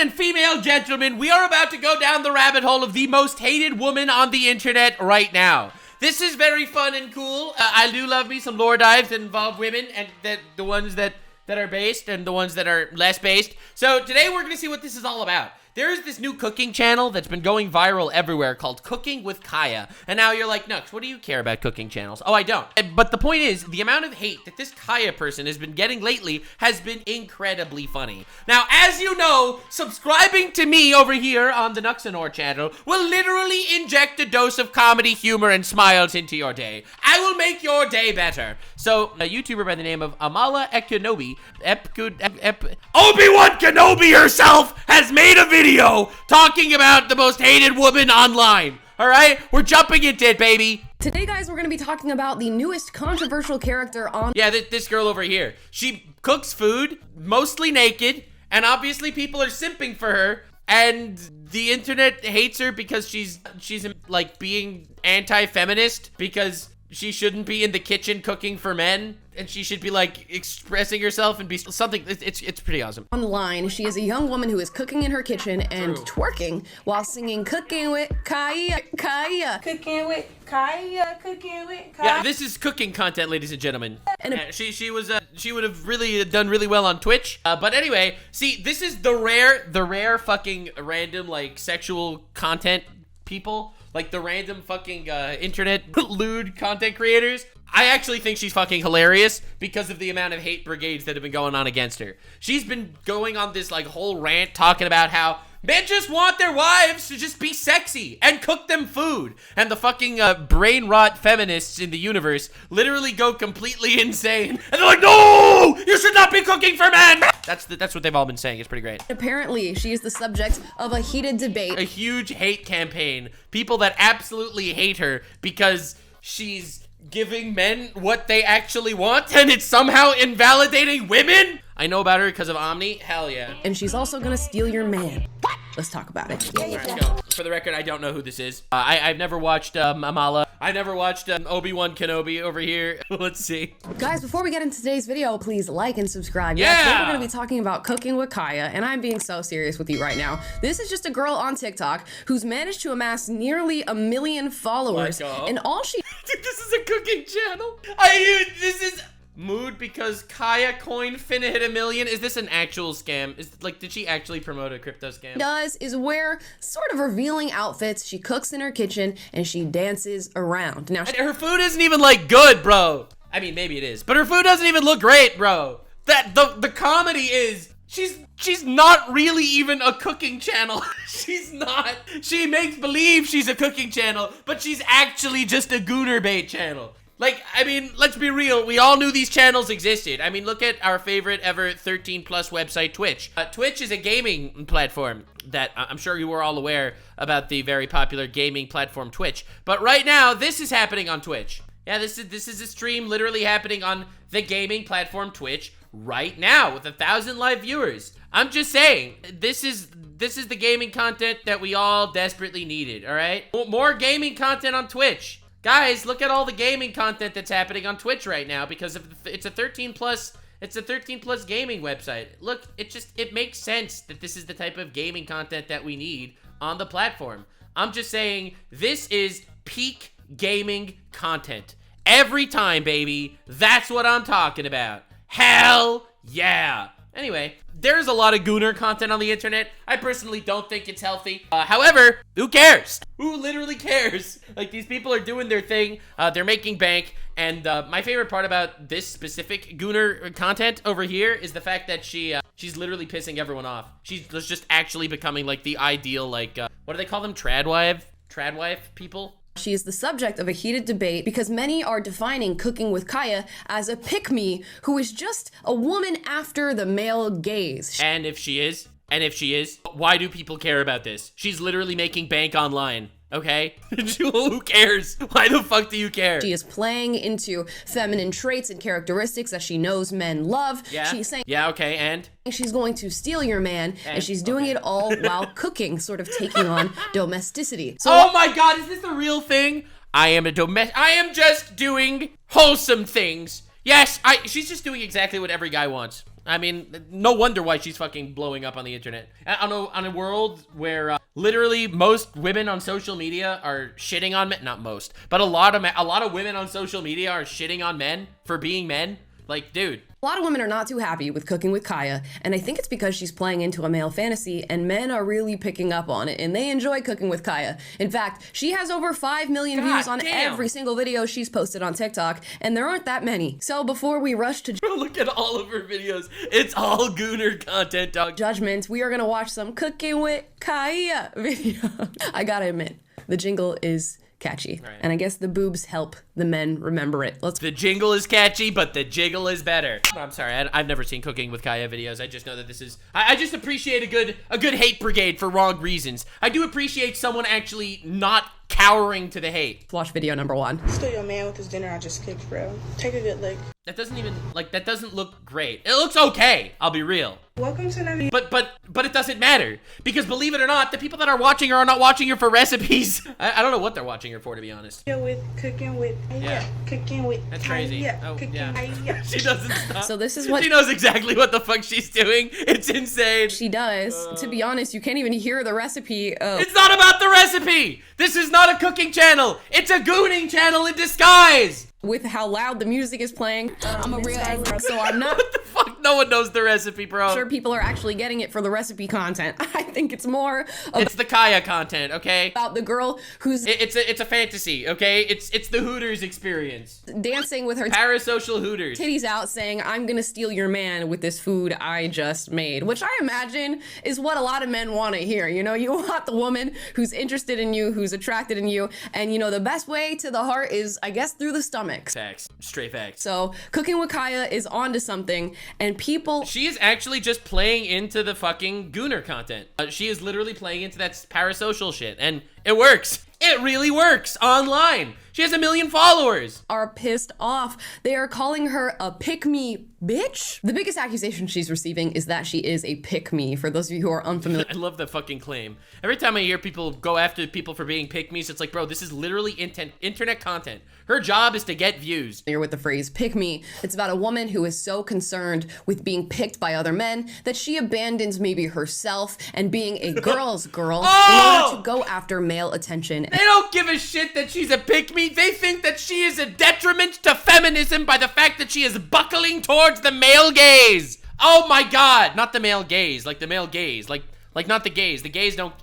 and female gentlemen, we are about to go down the rabbit hole of the most hated woman on the internet right now. This is very fun and cool. I do love me some lore dives that involve women, and the ones that are based and the ones that are less based. So today we're gonna see what this is all about. There is this new cooking channel that's been going viral everywhere called Cooking with Kaya. And now you're like, Nux, what do you care about cooking channels? Oh, I don't. But the point is, the amount of hate that this Kaya person has been getting lately has been incredibly funny. Now, as you know, subscribing to me over here on the Nuxanor channel will literally inject a dose of comedy, humor, and smiles into your day. I will make your day better. So, a YouTuber by the name of Amala Ekenobi, Obi-Wan Kenobi herself has made a video talking about the most hated woman online. All right, we're jumping into it, baby. Today, guys, we're gonna be talking about the newest controversial character on— Yeah, this girl over here. She cooks food, mostly naked, and obviously people are simping for her, and the internet hates her because she's like being anti-feminist because she shouldn't be in the kitchen cooking for men, and she should be like expressing herself and be something. It's pretty awesome. Online, she is a young woman who is cooking in her kitchen and twerking while singing "Cooking with Kaya, Kaya, Cooking with Kaya, Cooking with Kaya." Yeah, this is cooking content, ladies and gentlemen. And she would have really done really well on Twitch. But anyway, see, this is the rare fucking random like sexual content people. Like the random fucking internet lewd content creators. I actually think she's fucking hilarious because of the amount of hate brigades that have been going on against her. She's been going on this like whole rant talking about how men just want their wives to just be sexy and cook them food. And the fucking brain rot feminists in the universe literally go completely insane. And they're like, no, you should not be cooking for men. That's what they've all been saying. It's pretty great. Apparently, she is the subject of a heated debate. A huge hate campaign. People that absolutely hate her because she's giving men what they actually want and it's somehow invalidating women. I know about her because of Omni. Hell yeah. And she's also gonna steal your man. Let's talk about it. All right, go. For the record, I don't know who this is. I've never watched Amala. I never watched Obi-Wan Kenobi over here. Let's see. Guys, before we get into today's video, please like and subscribe. Yeah! Today we're gonna be talking about cooking with Kaya, and I'm being so serious with you right now. This is just a girl on TikTok who's managed to amass nearly 1 million followers, and all she— Dude, this is a cooking channel. This is mood because Kaya coin finna hit 1 million. Is this an actual scam? Did she actually promote a crypto scam? does is wear sort of revealing outfits. She cooks in her kitchen and she dances around. Now, Her food isn't even like good, bro. I mean, maybe it is, but her food doesn't even look great, bro. The comedy is she's not really even a cooking channel. She's not. She makes believe she's a cooking channel, but she's actually just a gooner bait channel. Like, I mean, let's be real. We all knew these channels existed. I mean, look at our favorite ever 13+ website, Twitch. Twitch is a gaming platform that I'm sure you were all aware about the very popular gaming platform Twitch. But right now, this is happening on Twitch. Yeah, this is a stream literally happening on the gaming platform Twitch right now with 1,000 live viewers. I'm just saying, this is the gaming content that we all desperately needed, all right? More gaming content on Twitch. Guys, look at all the gaming content that's happening on Twitch right now because it's a 13+ gaming website. Look, it makes sense that this is the type of gaming content that we need on the platform. I'm just saying this is peak gaming content. Every time, baby. That's what I'm talking about. Hell yeah. Anyway, there's a lot of gooner content on the internet. I personally don't think it's healthy. However, who cares? Who literally cares? Like, these people are doing their thing. They're making bank. And my favorite part about this specific gooner content over here is the fact that she's literally pissing everyone off. She's just actually becoming like the ideal, like, what do they call them? Tradwife people? She is the subject of a heated debate because many are defining Cooking with Kaya as a pick-me who is just a woman after the male gaze. And if she is, why do people care about this? She's literally making bank online. Okay? Who cares? Why the fuck do you care? She is playing into feminine traits and characteristics that she knows men love. Yeah. She's saying, yeah, okay, and? She's going to steal your man, and she's doing it all while cooking, sort of taking on domesticity. So, oh my god, is this the real thing? I am just doing wholesome things. Yes, she's just doing exactly what every guy wants. I mean, no wonder why she's fucking blowing up on the internet. On a world where literally most women on social media are shitting on men. Not most, but a lot of women on social media are shitting on men for being men. Like, dude. A lot of women are not too happy with Cooking with Kaya, and I think it's because she's playing into a male fantasy, and men are really picking up on it, and they enjoy Cooking with Kaya. In fact, she has over 5 million views on every single video she's posted on TikTok, and there aren't that many. So before we rush to look at all of her videos, it's all Gooner content, dog. Judgment, we are gonna watch some Cooking with Kaya video. I gotta admit, the jingle is catchy. Right. And I guess the boobs help the men remember it. The jingle is catchy, but the jiggle is better. I'm sorry, I've never seen Cooking with Kaya videos. I just know that this is, I just appreciate a good hate brigade for wrong reasons. I do appreciate someone actually not cowering to the hate. Watch video number 1. Still your man with his dinner I just cooked, bro. Take a good look. That doesn't even, like, that doesn't look great. It looks okay, I'll be real. Welcome to another. But it doesn't matter, because believe it or not, the people that are watching her are not watching her for recipes. I don't know what they're watching her for, to be honest. Cooking with cooking with. That's crazy. Yeah. She doesn't stop. So this is what she knows exactly what the fuck she's doing. It's insane. She does. To be honest, you can't even hear the recipe. It's not about the recipe. This is not a cooking channel. It's a gooning channel in disguise. With how loud the music is playing, I'm a real egg, so I'm not. What the fuck? No one knows the recipe, bro. Sure, people are actually getting it for the recipe content. I think it's more. It's the Kaya content, okay? About the girl who's. It's a fantasy, okay? It's the Hooters experience. Dancing with her parasocial Hooters. Titties out, saying, "I'm gonna steal your man with this food I just made," which I imagine is what a lot of men want to hear. You know, you want the woman who's interested in you, who's attracted in you, and you know the best way to the heart is, I guess, through the stomach. Facts. Straight facts. So Cooking with Kaya is onto something, and people. She is actually just playing into the fucking gooner content. She is literally playing into that parasocial shit, and it works. It really works online. She has 1 million followers. Are pissed off. They are calling her a pick-me bitch. The biggest accusation she's receiving is that she is a pick-me, for those of you who are unfamiliar. I love the fucking claim. Every time I hear people go after people for being pick-me's, it's like, bro, this is literally internet content. Her job is to get views. You're with the phrase pick-me. It's about a woman who is so concerned with being picked by other men that she abandons maybe herself and being a girl's girl in order to go after male attention. They don't give a shit that she's a pick-me. They think that she is a detriment to feminism by the fact that she is buckling towards the male gaze. Oh my god. Not the male gaze, like the male gaze. Like not the gays. The gays don't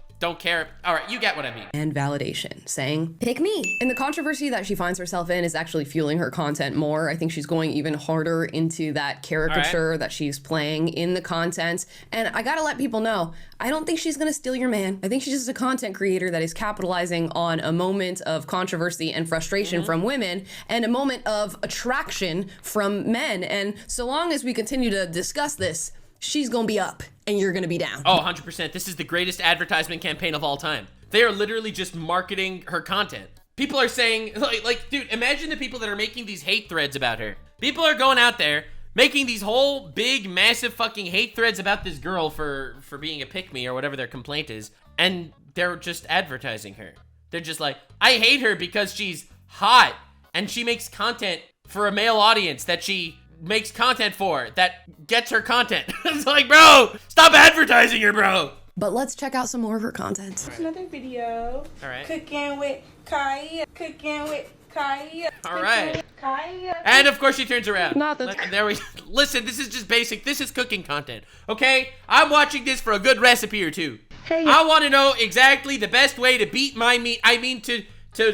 care. All right, you get what I mean. And validation, saying, pick me. And the controversy that she finds herself in is actually fueling her content more. I think she's going even harder into that caricature that she's playing in the content. And I gotta let people know, I don't think she's gonna steal your man. I think she's just a content creator that is capitalizing on a moment of controversy and frustration from women and a moment of attraction from men. And so long as we continue to discuss this, she's gonna be up and you're gonna be down. Oh, 100%. This is the greatest advertisement campaign of all time. They are literally just marketing her content. People are saying, like, dude, imagine the people that are making these hate threads about her. People are going out there making these whole big, massive fucking hate threads about this girl for being a pick-me or whatever their complaint is, and they're just advertising her. They're just like, I hate her because she's hot and she makes content for a male audience that she makes content for, that gets her content. It's like, bro, stop advertising her, bro. But let's check out some more of her content. Another video. All right. Cooking with Kaya. Cooking with Kaya. All right. Kaya. And of course she turns around. Not the there we listen, this is just basic. This is cooking content. Okay? I'm watching this for a good recipe or two. Hey. I want to know exactly the best way to beat my meat. I mean to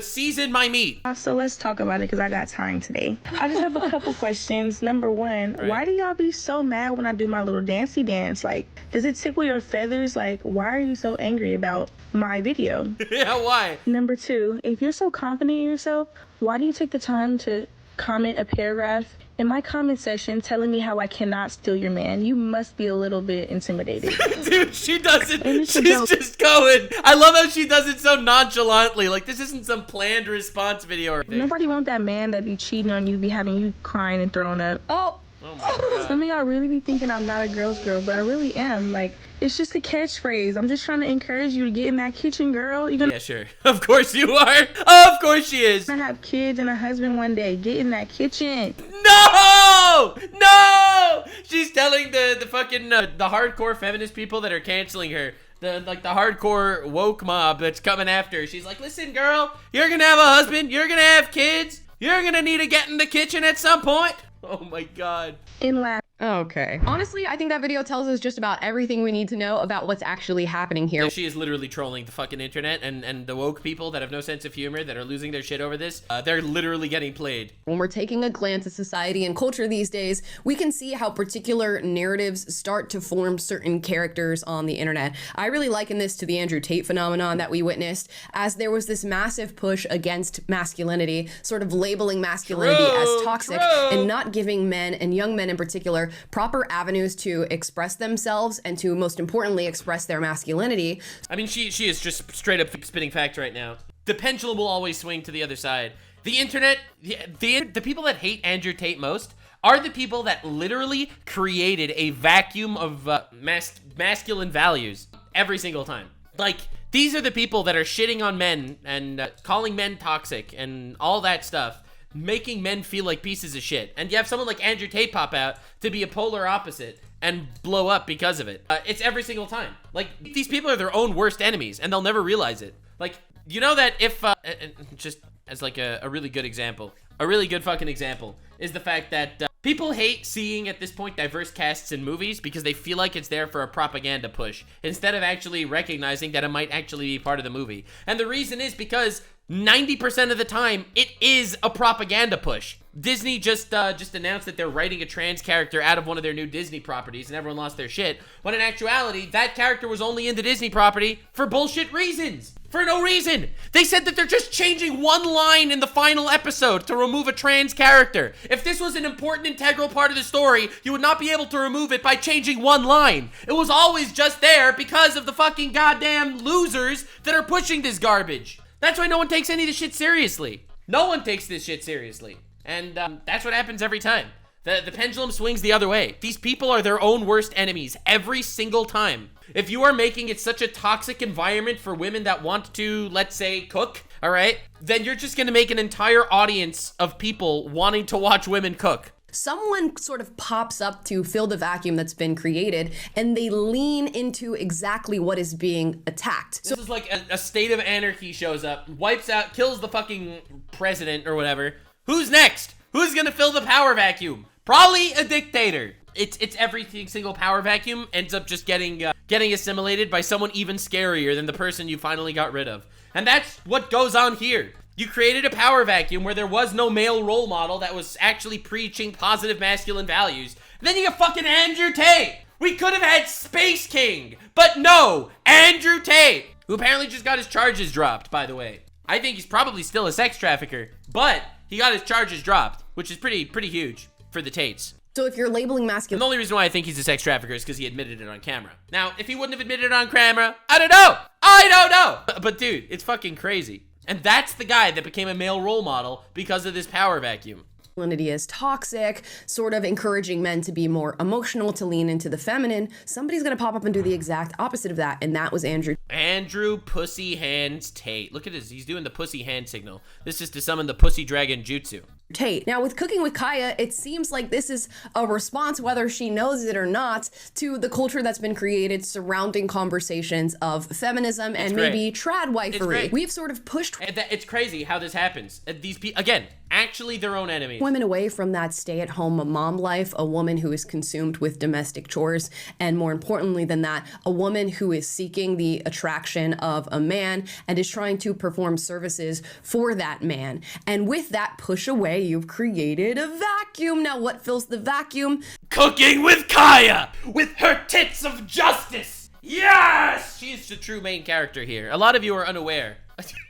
season my meat. So let's talk about it because I got time today. I just have a couple questions. Number one, why do y'all be so mad when I do my little dancey dance? Like, does it tickle your feathers? Like, why are you so angry about my video? Yeah, why? Number two, if you're so confident in yourself, why do you take the time to comment a paragraph in my comment section telling me how I cannot steal your man? You must be a little bit intimidated. Dude, she does it. She's just going. I love how she does it so nonchalantly. Like, this isn't some planned response video or anything. Nobody want that man that be cheating on you, be having you crying and throwing up. Oh my God. Some of y'all really be thinking I'm not a girl's girl, but I really am. Like, It's just a catchphrase. I'm just trying to encourage you to get in that kitchen, girl. You're gonna Yeah, sure. Of course you are. Of course she is. have kids and a husband one day. Get in that kitchen. No! No! She's telling the fucking the hardcore feminist people that are canceling her, the hardcore woke mob that's coming after her. She's like, listen, girl, you're gonna have a husband, you're gonna have kids, you're gonna need to get in the kitchen at some point. Oh my god. In lab. Okay. Honestly, I think that video tells us just about everything we need to know about what's actually happening here. Yeah, she is literally trolling the fucking internet, and the woke people that have no sense of humor, that are losing their shit over this, they're literally getting played. When we're taking a glance at society and culture these days, we can see how particular narratives start to form certain characters on the internet. I really liken this to the Andrew Tate phenomenon that we witnessed, as there was this massive push against masculinity, sort of labeling masculinity as toxic and not giving men, and young men in particular, proper avenues to express themselves and to, most importantly, express their masculinity. I mean, she is just straight up spitting facts right now. The pendulum will always swing to the other side. The internet, the people that hate Andrew Tate most are the people that literally created a vacuum of masculine values every single time. Like, these are the people that are shitting on men and calling men toxic and all that stuff, making men feel like pieces of shit. And you have someone like Andrew Tate pop out to be a polar opposite and blow up because of it. It's every single time. Like, these people are their own worst enemies, and they'll never realize it. Like, you know that if, just as like a really good example, a really good fucking example, is the fact that people hate seeing, at this point, diverse casts in movies because they feel like it's there for a propaganda push, instead of actually recognizing that it might actually be part of the movie. And the reason is because 90% of the time, it is a propaganda push. Disney just announced that they're writing a trans character out of one of their new Disney properties, and everyone lost their shit. When in actuality, that character was only in the Disney property for bullshit reasons. For no reason. They said that they're just changing one line in the final episode to remove a trans character. If this was an important, integral part of the story, you would not be able to remove it by changing one line. It was always just there because of the fucking goddamn losers that are pushing this garbage. That's why no one takes any of this shit seriously. No one takes this shit seriously. And that's what happens every time. The pendulum swings the other way. These people are their own worst enemies every single time. If you are making it such a toxic environment for women that want to, let's say, cook, all right, then you're just gonna make an entire audience of people wanting to watch women cook. Someone sort of pops up to fill the vacuum that's been created, and they lean into exactly what is being attacked. This is like a state of anarchy shows up, wipes out, kills the fucking president or whatever. Who's next? Who's gonna fill the power vacuum? Probably a dictator. It's every single power vacuum ends up just getting assimilated by someone even scarier than the person you finally got rid of. And that's what goes on here. You created a power vacuum where there was no male role model that was actually preaching positive masculine values. And then you got fucking Andrew Tate. We could have had Space King, but no, Andrew Tate, who apparently just got his charges dropped, by the way. I think he's probably still a sex trafficker, but he got his charges dropped, which is pretty huge for the Tates. So if you're labeling masculine... The only reason why I think he's a sex trafficker is because he admitted it on camera. Now, if he wouldn't have admitted it on camera, I don't know. But dude, it's fucking crazy. And that's the guy that became a male role model because of this power vacuum. Masculinity is toxic, sort of encouraging men to be more emotional, to lean into the feminine. Somebody's gonna pop up and do the exact opposite of that, and that was Andrew. Andrew Pussy Hands Tate. Look at this, he's doing the pussy hand signal. This is to summon the pussy dragon jutsu. Tate. Now with Cooking with Kaya, it seems like this is a response, whether she knows it or not, to the culture that's been created surrounding conversations of feminism and maybe trad wifery. We've sort of pushed... It's crazy how this happens. These people, again, actually their own enemies. Women away from that stay-at-home mom life, a woman who is consumed with domestic chores, and more importantly than that, a woman who is seeking the attraction of a man and is trying to perform services for that man. And with that push away, you've created a vacuum. Now what fills the vacuum? Cooking with Kaya, with her tits of justice. Yes! She's the true main character here. A lot of you are unaware.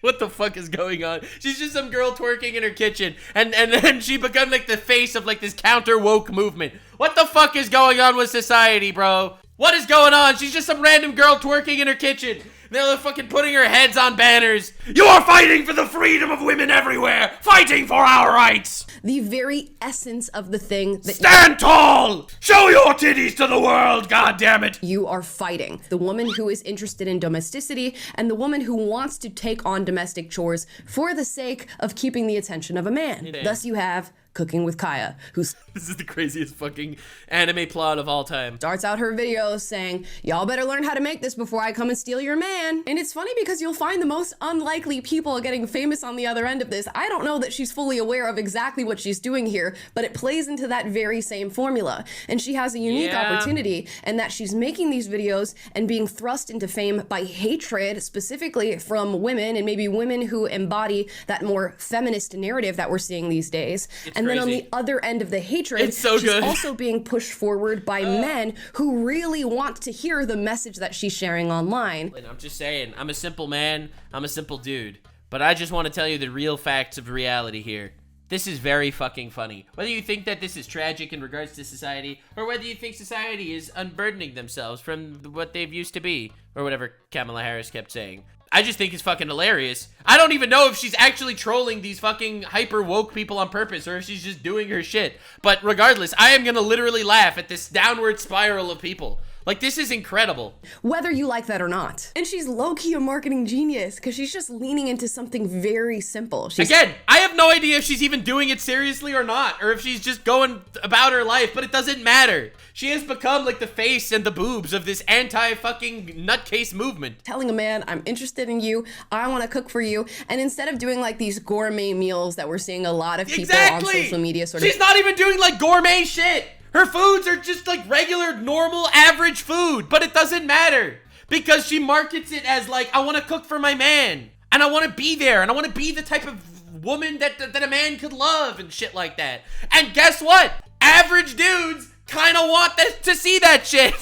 What the fuck is going on? She's just some girl twerking in her kitchen, and then she become like the face of like this counter woke movement. What the fuck is going on with society, bro? What is going on? She's just some random girl twerking in her kitchen. They're fucking putting her heads on banners. You are fighting for the freedom of women everywhere. Fighting for our rights. The very essence of the thing that Stand tall. Show your titties to the world, God damn it. you are fighting. The woman who is interested in domesticity and the woman who wants to take on domestic chores for the sake of keeping the attention of a man. Thus you have Cooking with Kaya, who This is the craziest fucking anime plot of all time. starts out her videos saying, y'all better learn how to make this before I come and steal your man. And it's funny because you'll find the most unlikely people getting famous on the other end of this. I don't know that she's fully aware of exactly what she's doing here, but it plays into that very same formula. And she has a unique opportunity in that she's making these videos and being thrust into fame by hatred, specifically from women, and maybe women who embody that more feminist narrative that we're seeing these days. And then on the other end of the hatred, she's also being pushed forward by men who really want to hear the message that she's sharing online. I'm just saying, I'm a simple man, I'm a simple dude, but I just want to tell you the real facts of reality here. This is very fucking funny. Whether you think that this is tragic in regards to society, or whether you think society is unburdening themselves from what they've used to be, or whatever Kamala Harris kept saying. I just think it's fucking hilarious. I don't even know if she's actually trolling these fucking hyper woke people on purpose or if she's just doing her shit. But regardless, I am gonna literally laugh at this downward spiral of people. Like, this is incredible. Whether you like that or not. And she's low-key a marketing genius because she's just leaning into something very simple. Again, I have no idea if she's even doing it seriously or not, or if she's just going about her life, but it doesn't matter. She has become like the face and the boobs of this anti-fucking nutcase movement. Telling a man, I'm interested in you, I want to cook for you, and instead of doing like these gourmet meals that we're seeing a lot of people on social media She's not even doing like gourmet shit. Her foods are just like regular, normal, average food, but it doesn't matter because she markets it as like, I want to cook for my man and I want to be there and I want to be the type of woman that a man could love and shit like that. And guess what? Average dudes kind of want to see that shit.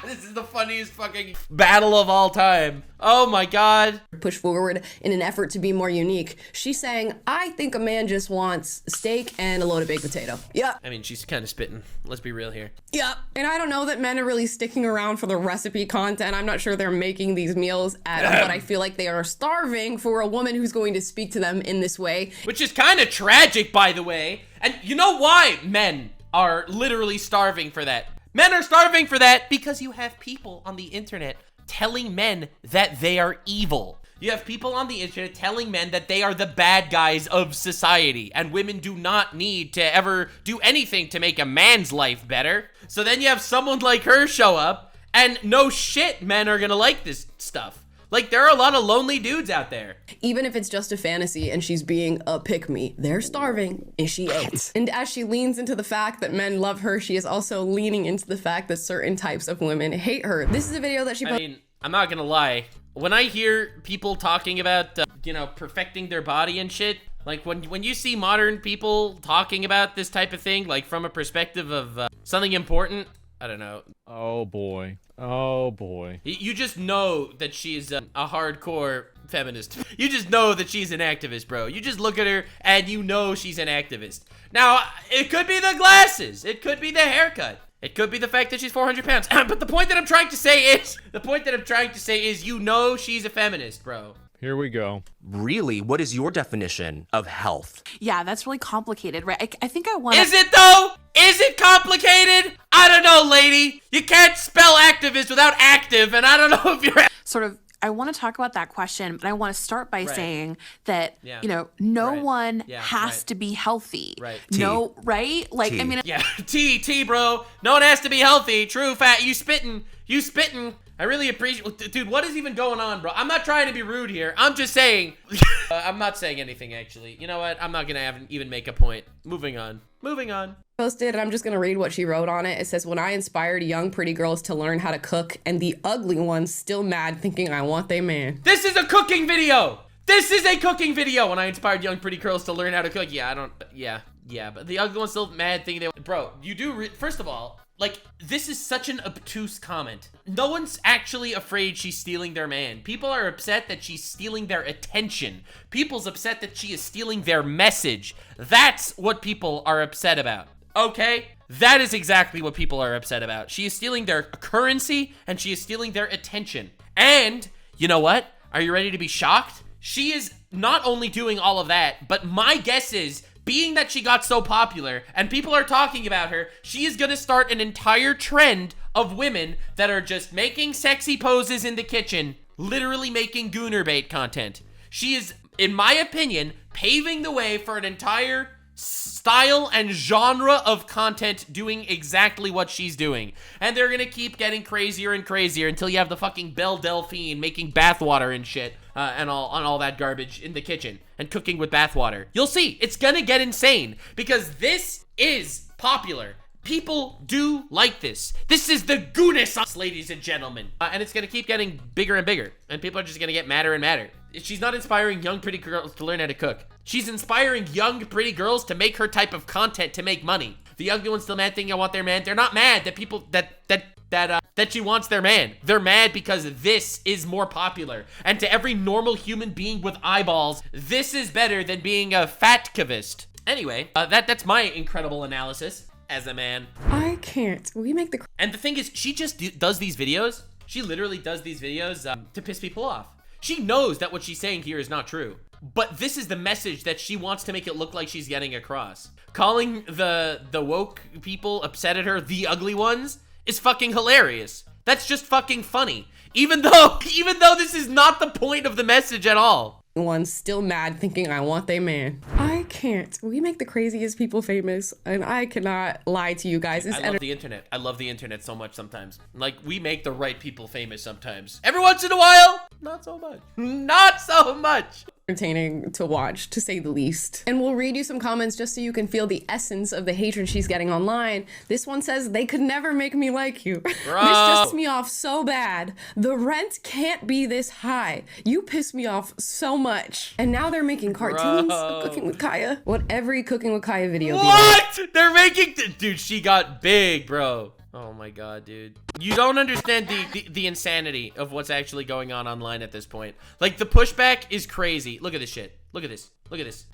This is the funniest fucking battle of all time. Oh my God. Push forward in an effort to be more unique. She's saying, I think a man just wants steak and a load of baked potato. Yeah. I mean, she's kind of spitting. Let's be real here. Yeah. And I don't know that men are really sticking around for the recipe content. I'm not sure they're making these meals at all, but I feel like they are starving for a woman who's going to speak to them in this way. Which is kind of tragic, by the way. And you know why men are literally starving for that? Men are starving for that because you have people on the internet telling men that they are evil. You have people on the internet telling men that they are the bad guys of society and women do not need to ever do anything to make a man's life better. So then you have someone like her show up and no shit, men are gonna like this stuff. Like, there are a lot of lonely dudes out there. Even if it's just a fantasy and she's being a pick-me, they're starving and she ain't. And as she leans into the fact that men love her, she is also leaning into the fact that certain types of women hate her. This is a video that she I mean, I'm not gonna lie. When I hear people talking about, you know, perfecting their body and shit, like when you see modern people talking about this type of thing, like from a perspective of something important, I don't know. Oh boy. Oh boy. You just know that she's a hardcore feminist. You just know that she's an activist, bro. You just look at her and you know she's an activist. Now, it could be the glasses. It could be the haircut. It could be the fact that she's 400 pounds. But the point that I'm trying to say is, you know she's a feminist, bro. Here we go. Really, what is your definition of health? Yeah, that's really complicated, right? I think I want to... Is it though? Is it complicated? I don't know, lady. You can't spell activist without active, and I don't know if you're... Sort of, I want to talk about that question, but I want to start by saying that, you know, no one has to be healthy. Right. No, right? Like, I mean... Yeah, T, bro. No one has to be healthy. True, fat. You spitting. I really appreciate... Dude, what is even going on, bro? I'm not trying to be rude here. I'm just saying... I'm not saying anything, actually. You know what? I'm not gonna even make a point. Moving on. posted, and I'm just gonna read what she wrote on it. It says, when I inspired young pretty girls to learn how to cook and the ugly ones still mad thinking I want they man. This is a cooking video. When I inspired young pretty girls to learn how to cook. Yeah, but the ugly ones still mad thinking they... Bro, you do... First of all, like, this is such an obtuse comment. No one's actually afraid she's stealing their man. People are upset that she's stealing their attention. People's upset that she is stealing their message. That's what people are upset about. Okay? That is exactly what people are upset about. She is stealing their currency and she is stealing their attention. And you know what? Are you ready to be shocked? She is not only doing all of that, but my guess is, being that she got so popular and people are talking about her, she is gonna start an entire trend of women that are just making sexy poses in the kitchen, literally making gooner bait content. She is, in my opinion, paving the way for an entire style and genre of content doing exactly what she's doing. And they're gonna keep getting crazier and crazier until you have the fucking Belle Delphine making bathwater and shit, and all that garbage in the kitchen and cooking with bathwater. You'll see, it's gonna get insane because this is popular. People do like this. This is the goodness, ladies and gentlemen. And it's gonna keep getting bigger and bigger. And people are just gonna get madder and madder. She's not inspiring young, pretty girls to learn how to cook. She's inspiring young, pretty girls to make her type of content to make money. The ugly ones still mad thinking I want their man. They're not mad that people, that she wants their man. They're mad because this is more popular. And to every normal human being with eyeballs, this is better than being a fatkavist. Anyway, that's my incredible analysis as a man. I can't. We make the... And the thing is, she just does these videos. She literally does these videos to piss people off. She knows that what she's saying here is not true. But this is the message that she wants to make it look like she's getting across. Calling the woke people upset at her the ugly ones is fucking hilarious. That's just fucking funny. Even though this is not the point of the message at all. One's still mad thinking I want they man. I can't. We make the craziest people famous, and I cannot lie to you guys. I love the internet. I love the internet so much sometimes. Like, we make the right people famous sometimes. Every once in a while, not so much. Not so much. Entertaining to watch, to say the least. And we'll read you some comments just so you can feel the essence of the hatred she's getting online. This one says, they could never make me like you. This pisses me off so bad. The rent can't be this high. You piss me off so much. And now they're making cartoons of Cooking with Kaya. What every Cooking with Kaya video be like. What? They're making... Dude, she got big, bro. Oh my god, dude. You don't understand the insanity of what's actually going on online at this point. Like, the pushback is crazy. Look at this shit. Look at this. Look at this.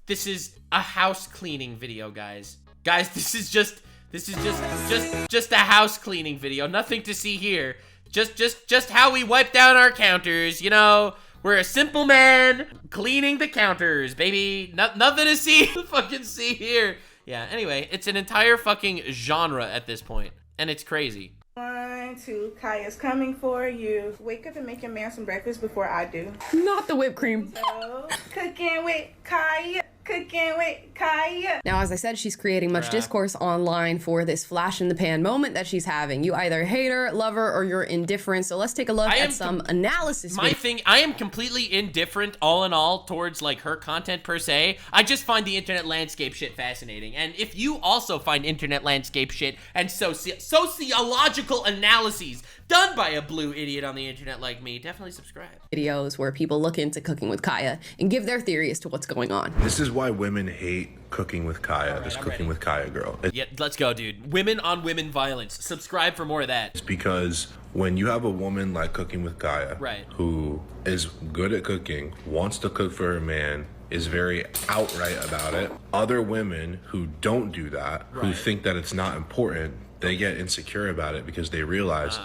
This is a house cleaning video, guys. Guys, this is just a house cleaning video. Nothing to see here. Just how we wipe down our counters, you know? We're a simple man cleaning the counters, baby. Nothing to see. Fucking see here. Yeah, anyway, it's an entire fucking genre at this point, and it's crazy. 1, 2, Kaya's coming for you. Wake up and make your man some breakfast before I do. Not the whipped cream. So, cooking with Kaya. Cooking with Kaya. Now, as I said, she's creating much discourse online for this flash in the pan moment that she's having. You either hate her, love her, or you're indifferent. So let's take a look at some analysis. I am completely indifferent all in all towards like her content per se. I just find the internet landscape shit fascinating. And if you also find internet landscape shit and sociological analyses done by a blue idiot on the internet like me, definitely subscribe. Videos where people look into Cooking with Kaya and give their theory as to what's going on. This is why women hate Cooking with Kaya, this Cooking with Kaya girl. Yeah, let's go, dude. Women on women violence. Subscribe for more of that. It's because when you have a woman like Cooking with Kaya, who is good at cooking, wants to cook for her man, is very outright about it, other women who don't do that, who think that it's not important, they get insecure about it because they realize,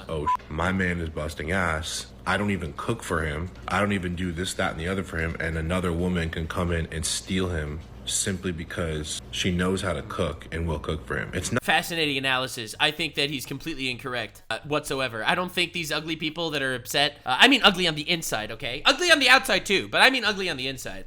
my man is busting ass. I don't even cook for him. I don't even do this, that, and the other for him. And another woman can come in and steal him simply because she knows how to cook and will cook for him. It's not fascinating analysis. I think that he's completely incorrect whatsoever. I don't think these ugly people that are upset, I mean ugly on the inside, okay? Ugly on the outside too, but I mean ugly on the inside.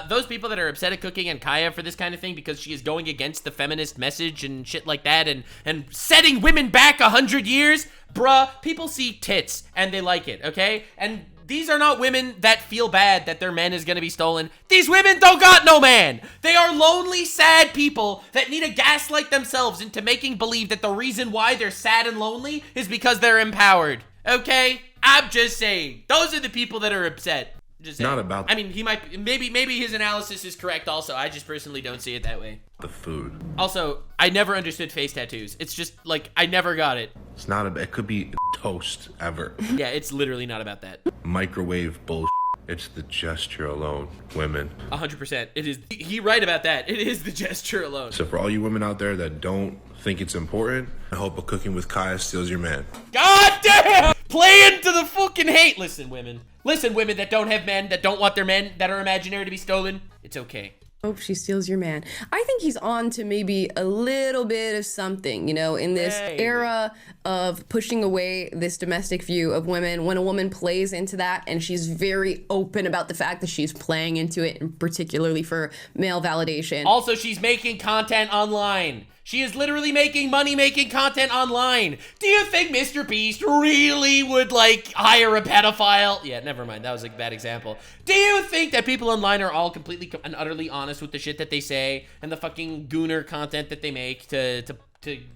Those people that are upset at Cooking and Kaya for this kind of thing because she is going against the feminist message and shit like that and setting women back 100 years, bruh, people see tits and they like it, okay? And these are not women that feel bad that their man is gonna be stolen. These women don't got no man. They are lonely, sad people that need to gaslight themselves into making believe that the reason why they're sad and lonely is because they're empowered. Okay? I'm just saying. Those are the people that are upset. Just saying. Not about. I mean, he might. Maybe his analysis is correct. Also, I just personally don't see it that way. The food. Also, I never understood face tattoos. It's just like I never got it. It's not. It could be toast ever. Yeah, it's literally not about that. Microwave bullshit. It's the gesture alone, women. 100%. It is. He right about that. It is the gesture alone. So for all you women out there that don't think it's important, I hope a cooking with Kaya steals your man. God damn! Play into the fucking hate. Listen, women. Listen, women that don't have men, that don't want their men, that are imaginary to be stolen. It's okay. Hope she steals your man. I think he's on to maybe a little bit of something, you know, in this era of pushing away this domestic view of women. When a woman plays into that and she's very open about the fact that she's playing into it, and particularly for male validation. Also, she's making content online. She is literally making money making content online. Do you think Mr. Beast really would, like, hire a pedophile? Yeah, never mind. That was a bad example. Do you think that people online are all completely and utterly honest with the shit that they say and the fucking gooner content that they make to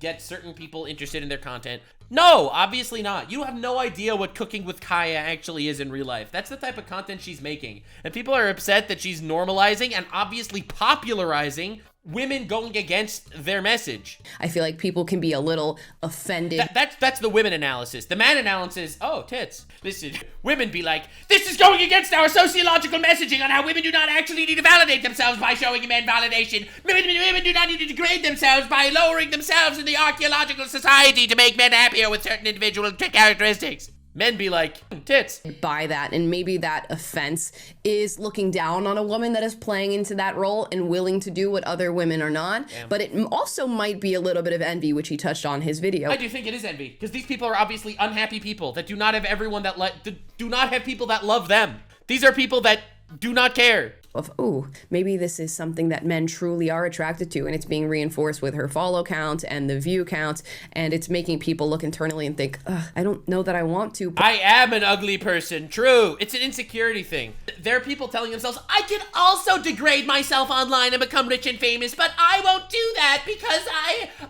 get certain people interested in their content? No, obviously not. You have no idea what Cooking with Kaya actually is in real life. That's the type of content she's making. And people are upset that she's normalizing and obviously popularizing women going against their message. I feel like people can be a little offended. That's the women analysis. The man analysis, oh, tits. Listen, women be like, this is going against our sociological messaging on how women do not actually need to validate themselves by showing men validation. Women do not need to degrade themselves by lowering themselves in the archaeological society to make men happier with certain individual characteristics. Men be like, tits. By that, and maybe that offense is looking down on a woman that is playing into that role and willing to do what other women are not. Damn. But it also might be a little bit of envy, which he touched on his video. I do think it is envy, because these people are obviously unhappy people that do not have everyone that do not have people that love them. These are people that do not care. Of, ooh, maybe this is something that men truly are attracted to, and it's being reinforced with her follow count and the view count, and it's making people look internally and think, I don't know that I want to. I am an ugly person. True. It's an insecurity thing. There are people telling themselves, I can also degrade myself online and become rich and famous, but I won't do that because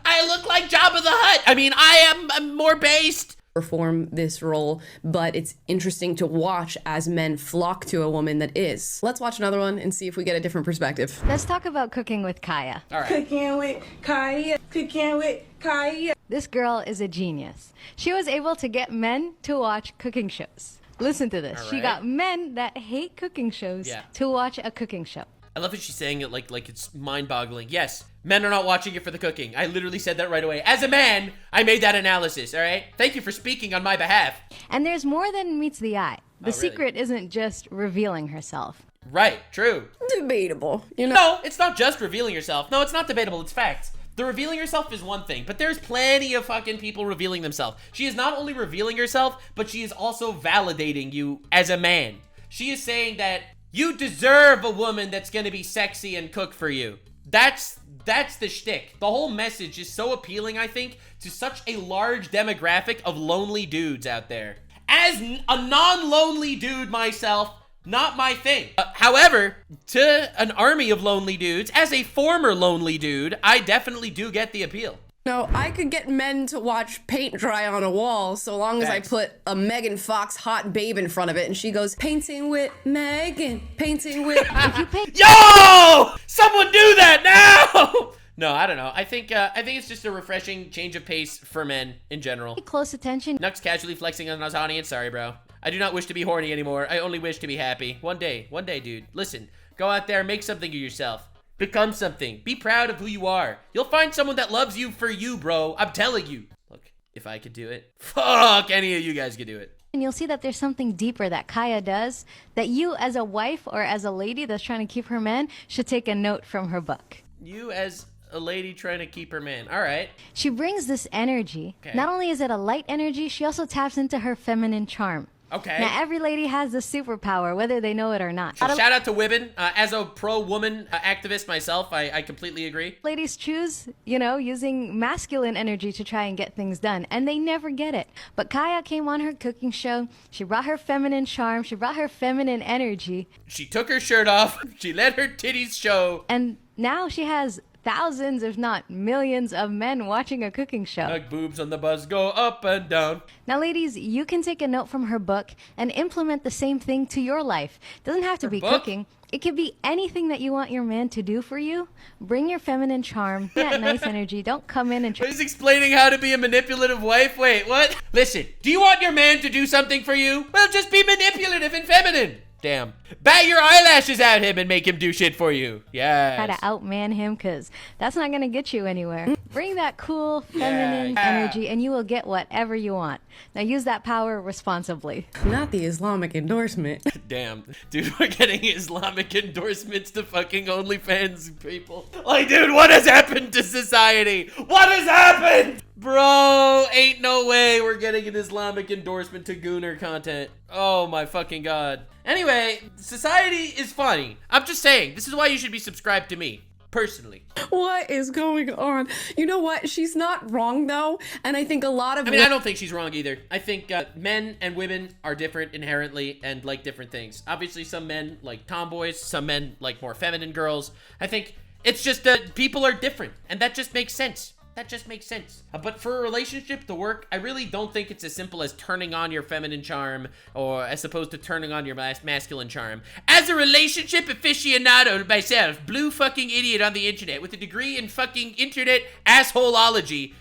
I look like Jabba the Hutt. I mean, I'm more based. Perform this role, but it's interesting to watch as men flock to a woman that is. Let's watch another one and see if we get a different perspective. Let's talk about Cooking with Kaya. All right. Cooking with Kaya. Cooking with Kaya. This girl is a genius. She was able to get men to watch cooking shows. Listen to this. All right. She got men that hate cooking shows to watch a cooking show. I love that she's saying it like it's mind-boggling. Yes, men are not watching it for the cooking. I literally said that right away. As a man, I made that analysis, all right? Thank you for speaking on my behalf. And there's more than meets the eye. The really? secret isn't just revealing herself. Right, true. Debatable, you know? No, it's not just revealing yourself. No, it's not debatable, it's facts. The revealing herself is one thing, but there's plenty of fucking people revealing themselves. She is not only revealing herself, but she is also validating you as a man. She is saying that you deserve a woman that's gonna be sexy and cook for you. That's the shtick. The whole message is so appealing, I think, to such a large demographic of lonely dudes out there. As a non-lonely dude myself, not my thing. However, to an army of lonely dudes, as a former lonely dude, I definitely do get the appeal. No, I could get men to watch paint dry on a wall so long as I put a Megan Fox hot babe in front of it and she goes, painting with Megan, painting with... Yo! Someone do that now! No, I don't know. I think it's just a refreshing change of pace for men in general. Close attention. Nux casually flexing on his audience. Sorry, bro. I do not wish to be horny anymore. I only wish to be happy. One day, dude. Listen, go out there, make something of yourself. Become something. Be proud of who you are. You'll find someone that loves you for you, bro. I'm telling you. Look, if I could do it, fuck, any of you guys could do it. And you'll see that there's something deeper that Kaya does that you as a wife or as a lady that's trying to keep her man should take a note from her book. You as a lady trying to keep her man. All right. She brings this energy. Okay. Not only is it a light energy, she also taps into her feminine charm. Okay. Now, every lady has a superpower, whether they know it or not. Well, shout out to women. As a pro-woman activist myself, I completely agree. Ladies choose, using masculine energy to try and get things done, and they never get it. But Kaya came on her cooking show. She brought her feminine charm. She brought her feminine energy. She took her shirt off. She let her titties show. And now she has thousands, if not millions, of men watching a cooking show. Like boobs on the bus go up and down. Now, ladies, you can take a note from her book and implement the same thing to your life. It doesn't have to be cooking. It could be anything that you want your man to do for you. Bring your feminine charm, that nice energy. Don't come in and try. He's explaining how to be a manipulative wife. Wait, what? Listen, do you want your man to do something for you? Well, just be manipulative and feminine. Damn. Bat your eyelashes at him and make him do shit for you. Yeah. Try to outman him, because that's not going to get you anywhere. Bring that cool feminine energy and you will get whatever you want. Now use that power responsibly. Not the Islamic endorsement. Damn. Dude, we're getting Islamic endorsements to fucking OnlyFans people. Like, dude, what has happened to society? What has happened? Bro, ain't no way we're getting an Islamic endorsement to Gooner content. Oh my fucking god. Anyway, society is funny. I'm just saying, this is why you should be subscribed to me. Personally. What is going on? You know what? She's not wrong though, and I think a lot of I don't think she's wrong either. I think men and women are different inherently and like different things. Obviously, some men like tomboys, some men like more feminine girls. I think it's just that people are different, and that just makes sense. That just makes sense. But for a relationship to work, I really don't think it's as simple as turning on your feminine charm or as opposed to turning on your masculine charm. As a relationship aficionado myself, blue fucking idiot on the internet with a degree in fucking internet assholeology,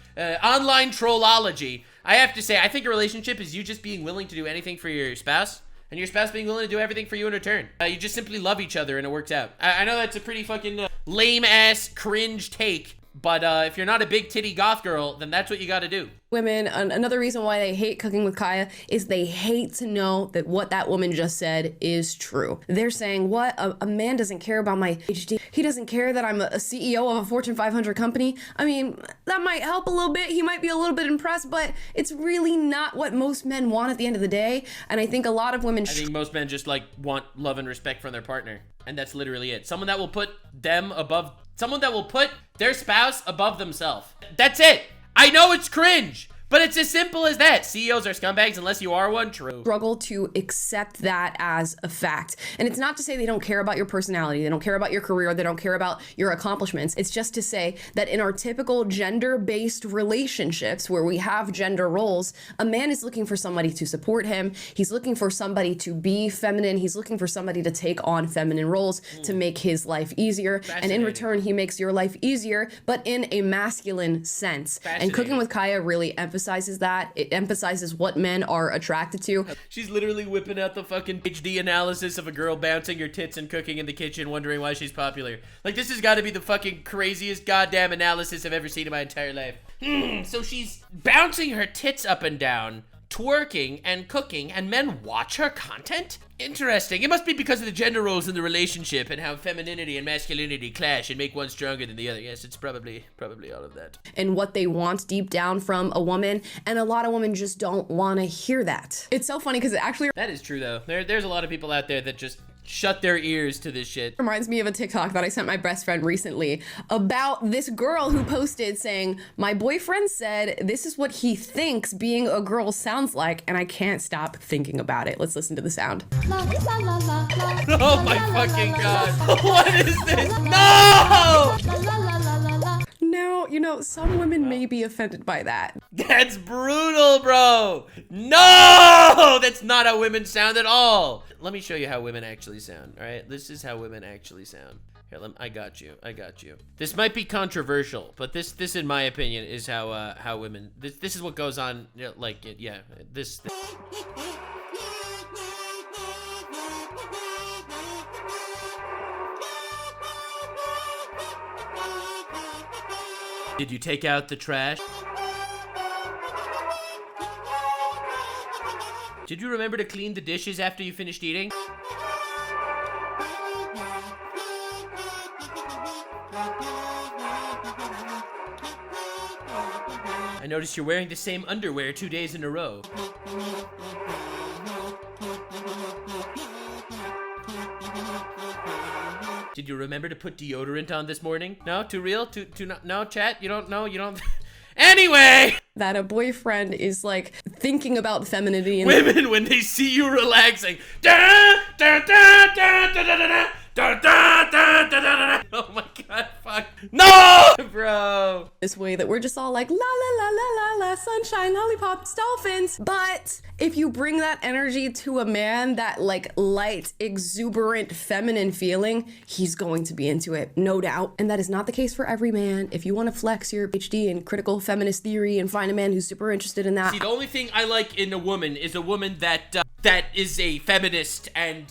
online trollology, I have to say, I think a relationship is you just being willing to do anything for your spouse. And your spouse being willing to do everything for you in return. You just simply love each other and it works out. I know that's a pretty fucking lame-ass, cringe take. But if you're not a big titty goth girl, then that's what you gotta do. Women, another reason why they hate cooking with Kaya is they hate to know that what that woman just said is true. They're saying, what? A man doesn't care about my PhD. He doesn't care that I'm a CEO of a Fortune 500 company. I mean, that might help a little bit. He might be a little bit impressed, but it's really not what most men want at the end of the day. And I think a lot of women... I think most men just like want love and respect from their partner. And that's literally it. Someone that will put them above... Someone that will put their spouse above themselves. That's it. I know it's cringe, but it's as simple as that. CEOs are scumbags unless you are one. True. Struggle to accept that as a fact. And it's not to say they don't care about your personality, they don't care about your career, they don't care about your accomplishments. It's just to say that in our typical gender-based relationships where we have gender roles, a man is looking for somebody to support him. He's looking for somebody to be feminine. He's looking for somebody to take on feminine roles to make his life easier. And in return, he makes your life easier, but in a masculine sense. And Cooking with Kaya really emphasizes that. It emphasizes what men are attracted to. She's literally whipping out the fucking HD analysis of a girl bouncing her tits and cooking in the kitchen, wondering why she's popular. Like, this has got to be the fucking craziest goddamn analysis I've ever seen in my entire life. So she's bouncing her tits up and down, twerking and cooking, and men watch her content? Interesting. It must be because of the gender roles in the relationship and how femininity and masculinity clash and make one stronger than the other. Yes, it's probably all of that. And what they want deep down from a woman, and a lot of women just don't want to hear that. It's so funny because it actually... That is true, though. There's a lot of people out there that just shut their ears to this shit. Reminds me of a TikTok that I sent my best friend recently about this girl who posted saying, my boyfriend said this is what he thinks being a girl sounds like, and I can't stop thinking about it. Let's listen to the sound. Oh my fucking god. What is this? No! Now, you know, some women may be offended by that. That's brutal, bro. No! That's not how women sound at all. Let me show you how women actually sound, all right? This is how women actually sound. Here, I got you. This might be controversial, but this in my opinion, is how women, this is what goes on, you know, like, yeah, this. Did you take out the trash? Did you remember to clean the dishes after you finished eating? I noticed you're wearing the same underwear 2 days in a row. Did you remember to put deodorant on this morning? No? Too real? Too no, chat? You don't know? You don't... Anyway! That a boyfriend is like thinking about femininity and women when they see you relaxing. Da, da, da, da, da, da, da. Da, da, da, da, da, da. Oh my god, fuck. No! Bro. This way that we're just all like, la la la la la la, sunshine, lollipops, dolphins. But if you bring that energy to a man, that like light, exuberant, feminine feeling, he's going to be into it, no doubt. And that is not the case for every man. If you want to flex your PhD in critical feminist theory and find a man who's super interested in that. See, the only thing I like in a woman is a woman that that is a feminist and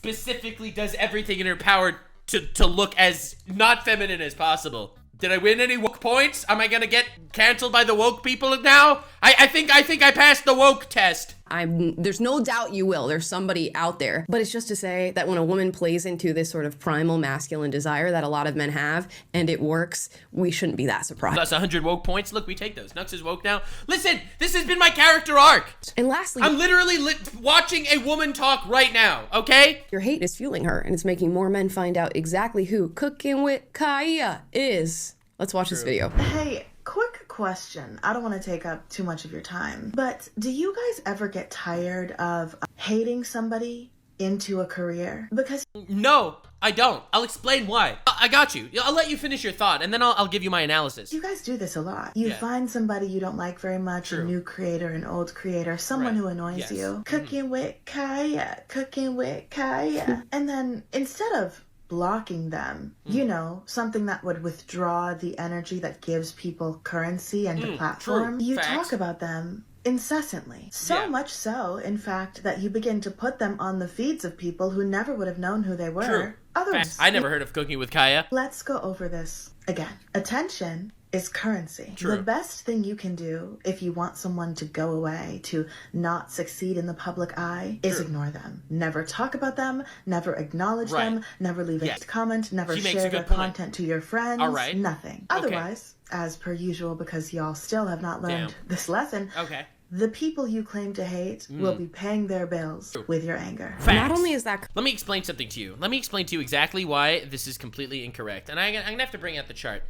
specifically does everything in her power to look as not feminine as possible. Did I win any woke points? Am I gonna get canceled by the woke people now? I think I passed the woke test. There's no doubt you will. There's somebody out there. But it's just to say that when a woman plays into this sort of primal masculine desire that a lot of men have, and it works, we shouldn't be that surprised. Plus 100 woke points. Look, we take those. Nux is woke now. Listen, this has been my character arc. And lastly, I'm literally watching a woman talk right now, okay? Your hate is fueling her, and it's making more men find out exactly who Cooking with Kaya is. Let's watch this video. Hey, quick question. I don't want to take up too much of your time, but do you guys ever get tired of hating somebody into a career? Because no, I don't. I'll explain why. I got you. I'll let you finish your thought, and then I'll give you my analysis. you guys do this a lot. You find somebody you don't like very much, a new creator, an old creator, someone who annoys you. Cooking with Kaya, cooking with Kaya. And then instead of blocking them, you know, something that would withdraw the energy that gives people currency and a platform, you talk about them incessantly. So much so, in fact, that you begin to put them on the feeds of people who never would have known who they were. Others. I never heard of Cooking with Kaya. Let's go over this again. Attention is currency. The best thing you can do if you want someone to go away, to not succeed in the public eye, is ignore them. Never talk about them, never acknowledge them, never leave a comment, never share their content to your friends, nothing. Otherwise, as per usual, because y'all still have not learned this lesson, the people you claim to hate will be paying their bills with your anger. Not only is that... Let me explain something to you. Let me explain to you exactly why this is completely incorrect. And I'm gonna have to bring out the chart.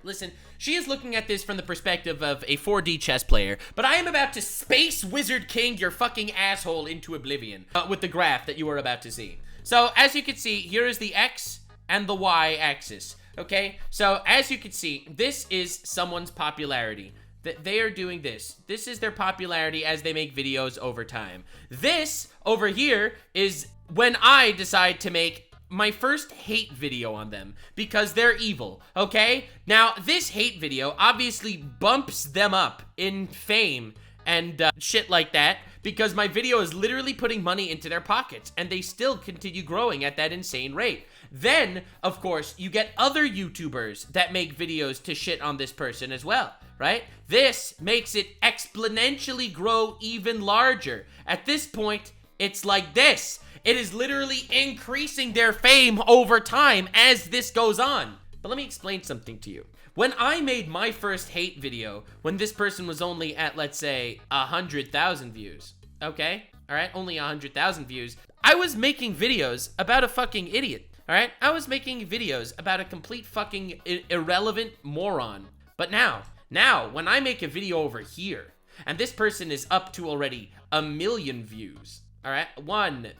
Listen, she is looking at this from the perspective of a 4D chess player, but I am about to Space Wizard King your fucking asshole into oblivion with the graph that you are about to see. So, as you can see, here is the X and the Y axis, okay? So, as you can see, this is someone's popularity. They are doing this. This is their popularity as they make videos over time. This over here is when I decide to make my first hate video on them because they're evil, okay? Now, this hate video obviously bumps them up in fame and shit like that because my video is literally putting money into their pockets and they still continue growing at that insane rate. Then, of course, you get other YouTubers that make videos to shit on this person as well, right? This makes it exponentially grow even larger. At this point, it's like this. It is literally increasing their fame over time as this goes on. But let me explain something to you. When I made my first hate video, when this person was only at, let's say, 100,000 views, okay? All right, only 100,000 views. I was making videos about a fucking idiot, all right? I was making videos about a complete fucking irrelevant moron. But now, when I make a video over here, and this person is up to already 1 million views, all right? 1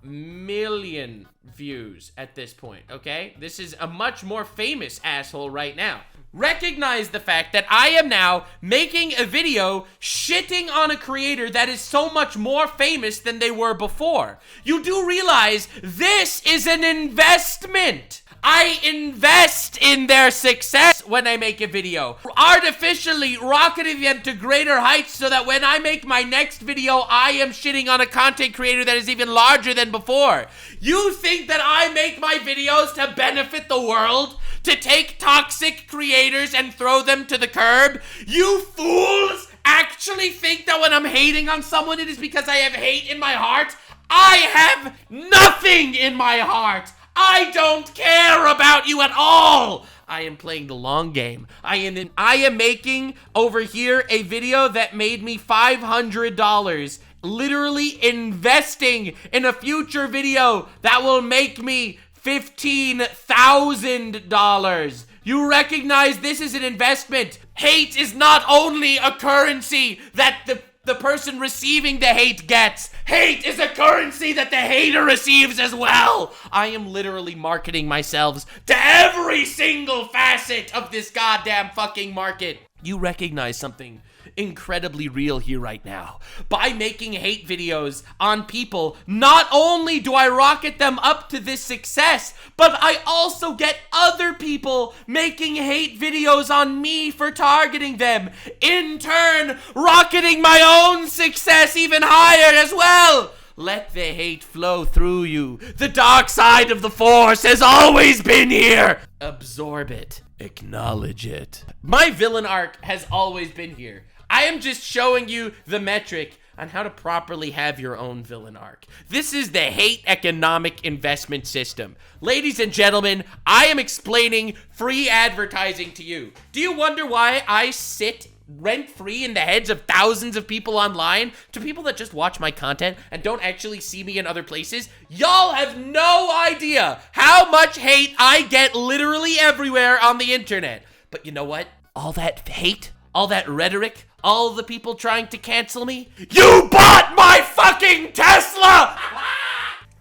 million views at this point, okay? This is a much more famous asshole right now. Recognize the fact that I am now making a video shitting on a creator that is so much more famous than they were before. You do realize this is an investment. I invest in their success when I make a video, artificially rocketing them to greater heights so that when I make my next video, I am shitting on a content creator that is even larger than before. You think that I make my videos to benefit the world? To take toxic creators and throw them to the curb? You fools actually think that when I'm hating on someone, it is because I have hate in my heart? I have nothing in my heart. I don't care about you at all. I am playing the long game. I am making over here a video that made me $500. Literally investing in a future video that will make me $15,000. You recognize this is an investment. Hate is not only a currency that the person receiving the hate gets. Hate is a currency that the hater receives as well. I am literally marketing myself to every single facet of this goddamn fucking market. You recognize something incredibly real here right now. By making hate videos on people, not only do I rocket them up to this success, but I also get other people making hate videos on me for targeting them, in turn rocketing my own success even higher as well. Let the hate flow through you. The dark side of the Force has always been here. Absorb it. Acknowledge it. My villain arc has always been here. I am just showing you the metric on how to properly have your own villain arc. This is the hate economic investment system. Ladies and gentlemen, I am explaining free advertising to you. Do you wonder why I sit rent-free in the heads of thousands of people online, to people that just watch my content and don't actually see me in other places? Y'all have no idea how much hate I get literally everywhere on the internet. But you know what? All that hate, all that rhetoric, all the people trying to cancel me, you bought my fucking Tesla!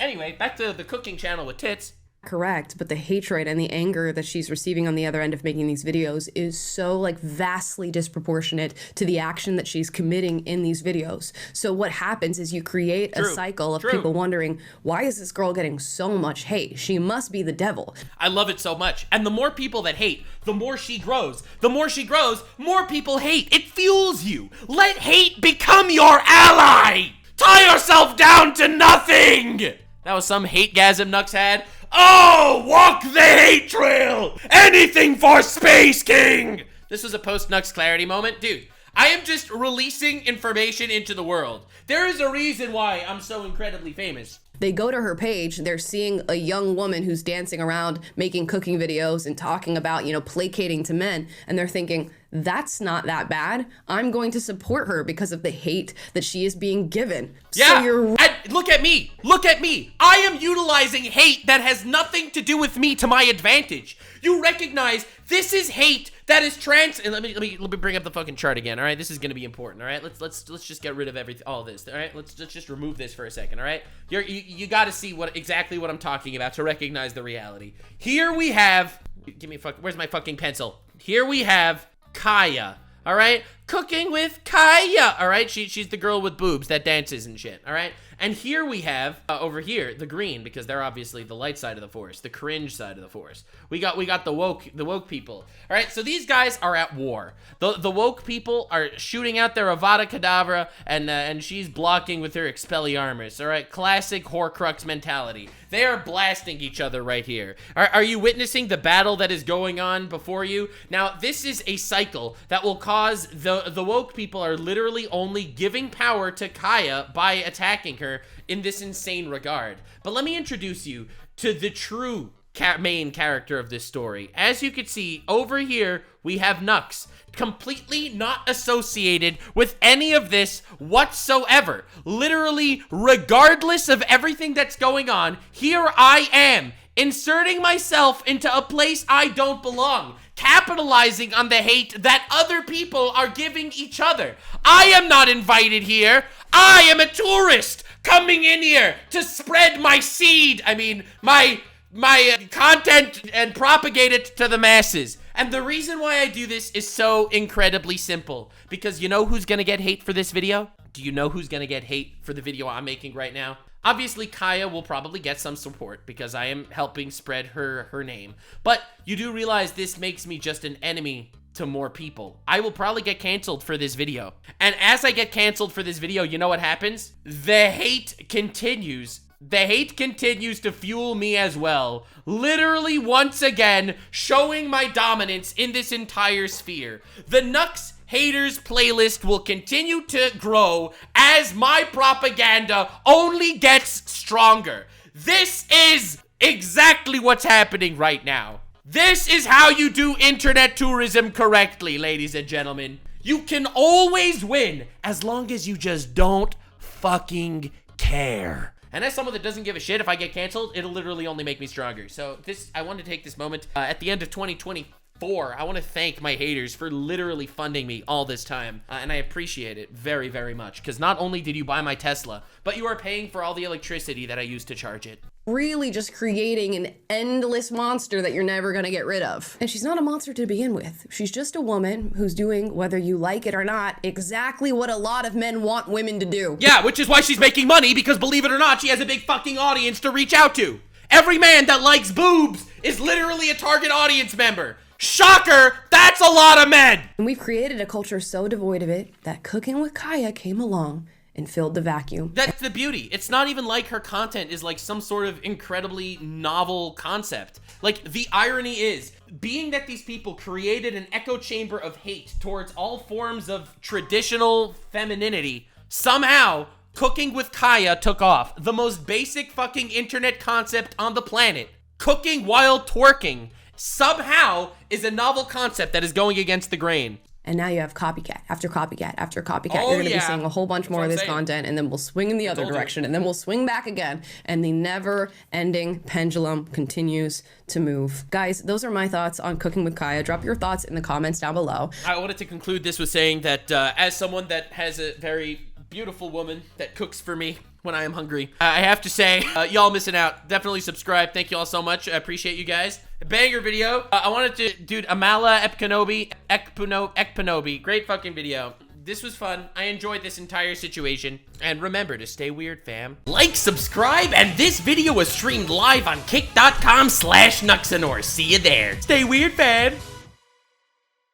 Anyway, back to the cooking channel with tits. Correct, but the hatred and the anger that she's receiving on the other end of making these videos is so like vastly disproportionate to the action that she's committing in these videos. So what happens is you create a cycle of people wondering, why is this girl getting so much hate? She must be the devil. I love it so much. And the more people that hate, the more she grows. The more she grows, more people hate. It fuels you. Let hate become your ally. Tie yourself down to nothing. That was some hate-gasm Nux had. Oh, walk the hate trail! Anything for Space King! This was a post-Nux clarity moment. Dude, I am just releasing information into the world. There is a reason why I'm so incredibly famous. They go to her page, they're seeing a young woman who's dancing around, making cooking videos and talking about, you know, placating to men. And they're thinking, that's not that bad. I'm going to support her because of the hate that she is being given. Yeah, So look at me. Look at me. I am utilizing hate that has nothing to do with me to my advantage. You recognize this is hate that is and let me bring up the fucking chart again. All right, this is gonna be important. All right, let's just get rid of all this. All right, let's just remove this for a second. All right, you got to see exactly what I'm talking about to recognize the reality. Here we have, where's my fucking pencil? Here we have Kaya. All right, cooking with Kaya. All right, she's the girl with boobs that dances and shit. All right. And here we have, over here, the green, because they're obviously the light side of the force, the cringe side of the force. We got the woke people. All right, so these guys are at war. The woke people are shooting out their Avada Kedavra, and she's blocking with her Expelliarmus. All right, classic Horcrux mentality. They are blasting each other right here. Are you witnessing the battle that is going on before you? Now, this is a cycle that will cause the woke people are literally only giving power to Kaya by attacking her in this insane regard. But let me introduce you to the true main character of this story. As you can see over here, we have Nux, completely not associated with any of this whatsoever. Literally, regardless of everything that's going on, here I am, inserting myself into a place I don't belong, capitalizing on the hate that other people are giving each other. I am not invited here. I am a tourist coming in here to spread my seed. I mean, my content and propagate it to the masses. And the reason why I do this is so incredibly simple. Because you know who's gonna get hate for this video? Do you know who's gonna get hate for the video I'm making right now? Obviously, Kaya will probably get some support because I am helping spread her name. But you do realize this makes me just an enemy to more people. I will probably get canceled for this video. And as I get canceled for this video, you know what happens? The hate continues. The hate continues to fuel me as well. Literally, once again, showing my dominance in this entire sphere. The Nux Haters playlist will continue to grow as my propaganda only gets stronger. This is exactly what's happening right now. This is how you do internet tourism correctly, ladies and gentlemen. You can always win as long as you just don't fucking care. And as someone that doesn't give a shit if I get canceled, it'll literally only make me stronger. So I wanted to take this moment at the end of 2024. I want to thank my haters for literally funding me all this time. And I appreciate it very, very much. Because not only did you buy my Tesla, but you are paying for all the electricity that I used to charge it. Really just creating an endless monster that you're never gonna get rid of. And she's not a monster to begin with. She's just a woman who's doing, whether you like it or not, exactly what a lot of men want women to do. Yeah, which is why she's making money, because believe it or not, she has a big fucking audience to reach out to. Every man that likes boobs is literally a target audience member. Shocker, that's a lot of men. And we've created a culture so devoid of it that Cooking with Kaya came along and filled the vacuum. That's the beauty. It's not even like her content is like some sort of incredibly novel concept. Like, the irony is, being that these people created an echo chamber of hate towards all forms of traditional femininity, somehow cooking with Kaya took off. The most basic fucking internet concept on the planet. Cooking while twerking somehow is a novel concept that is going against the grain. And now you have copycat after copycat after copycat. You're going to be seeing a whole bunch more of this content, and then we'll swing in the other direction, and then we'll swing back again, and the never-ending pendulum continues to move. Guys, those are my thoughts on Cooking with Kaya. Drop your thoughts in the comments down below. I wanted to conclude this with saying that as someone that has a very beautiful woman that cooks for me when I am hungry, I have to say, y'all missing out. Definitely subscribe. Thank you all so much. I appreciate you guys. Banger video. I wanted to, dude, Amala Ekpanobi. Great fucking video. This was fun. I enjoyed this entire situation. And remember to stay weird, fam. Like, subscribe, and this video was streamed live on kick.com/Nuxanor. See you there. Stay weird, fam.